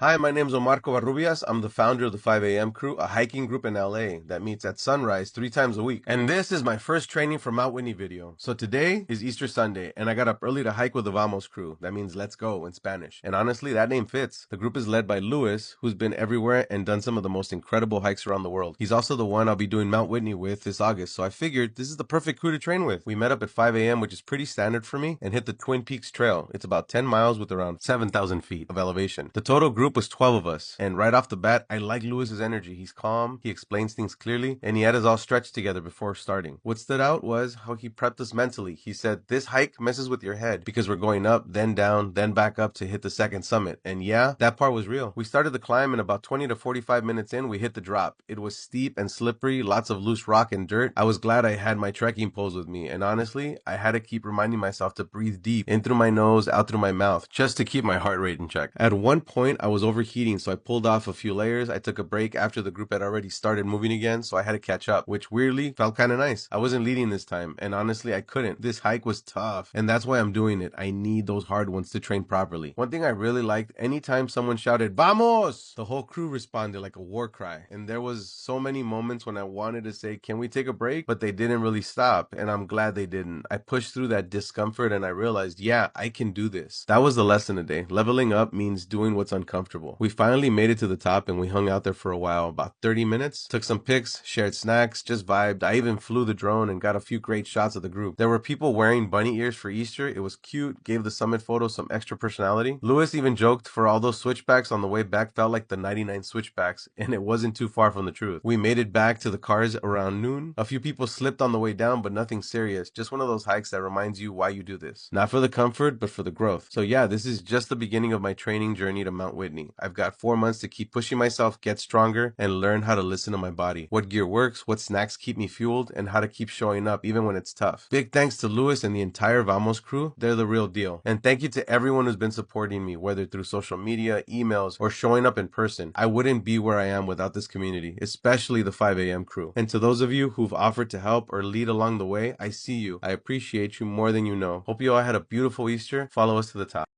Hi, my name is Omar Covarrubias. I'm the founder of the 5 a.m. crew, a hiking group in LA that meets at sunrise 3 times a week. And this is my first training for Mount Whitney video. So today is Easter Sunday, and I got up early to hike with the Vamos crew. That means let's go in Spanish. And honestly, that name fits. The group is led by Luis, who's been everywhere and done some of the most incredible hikes around the world. He's also the one I'll be doing Mount Whitney with this August, so I figured this is the perfect crew to train with. We met up at 5 a.m., which is pretty standard for me, and hit the Twin Peaks Trail. It's about 10 miles with around 7,000 feet of elevation. The total group was 12 of us. And right off the bat, I like Lewis's energy. He's calm, he explains things clearly, and he had us all stretched together before starting. What stood out was how he prepped us mentally. He said, this hike messes with your head because we're going up, then down, then back up to hit the second summit. And yeah, that part was real. We started the climb, and about 20 to 45 minutes in, we hit the drop. It was steep and slippery, lots of loose rock and dirt. I was glad I had my trekking poles with me, and honestly, I had to keep reminding myself to breathe deep, in through my nose, out through my mouth, just to keep my heart rate in check. At one point, I was overheating, so I pulled off a few layers. I took a break after the group had already started moving again, so I had to catch up, which weirdly felt kind of nice. I wasn't leading this time, and honestly, I couldn't. This hike was tough, and that's why I'm doing it. I need those hard ones to train properly. One thing I really liked, anytime someone shouted, Vamos! The whole crew responded like a war cry, and there was so many moments when I wanted to say, can we take a break? But they didn't really stop, and I'm glad they didn't. I pushed through that discomfort, and I realized, yeah, I can do this. That was the lesson today. Leveling up means doing what's uncomfortable. We finally made it to the top, and we hung out there for a while, about 30 minutes, took some pics, shared snacks, just vibed. I even flew the drone and got a few great shots of the group. There were people wearing bunny ears for Easter. It was cute, gave the summit photo some extra personality. Lewis even joked for all those switchbacks on the way back felt like the 99 switchbacks, and it wasn't too far from the truth. We made it back to the cars around noon. A few people slipped on the way down, but nothing serious. Just one of those hikes that reminds you why you do this. Not for the comfort, but for the growth. So yeah, this is just the beginning of my training journey to Mount Whitney. I've got 4 months to keep pushing myself, get stronger, and learn how to listen to my body. What gear works, what snacks keep me fueled, and how to keep showing up even when it's tough. Big thanks to Luis and the entire Vamos crew. They're the real deal. And thank you to everyone who's been supporting me, whether through social media, emails, or showing up in person. I wouldn't be where I am without this community, especially the 5 a.m. crew. And to those of you who've offered to help or lead along the way, I see you. I appreciate you more than you know. Hope you all had a beautiful Easter. Follow us to the top.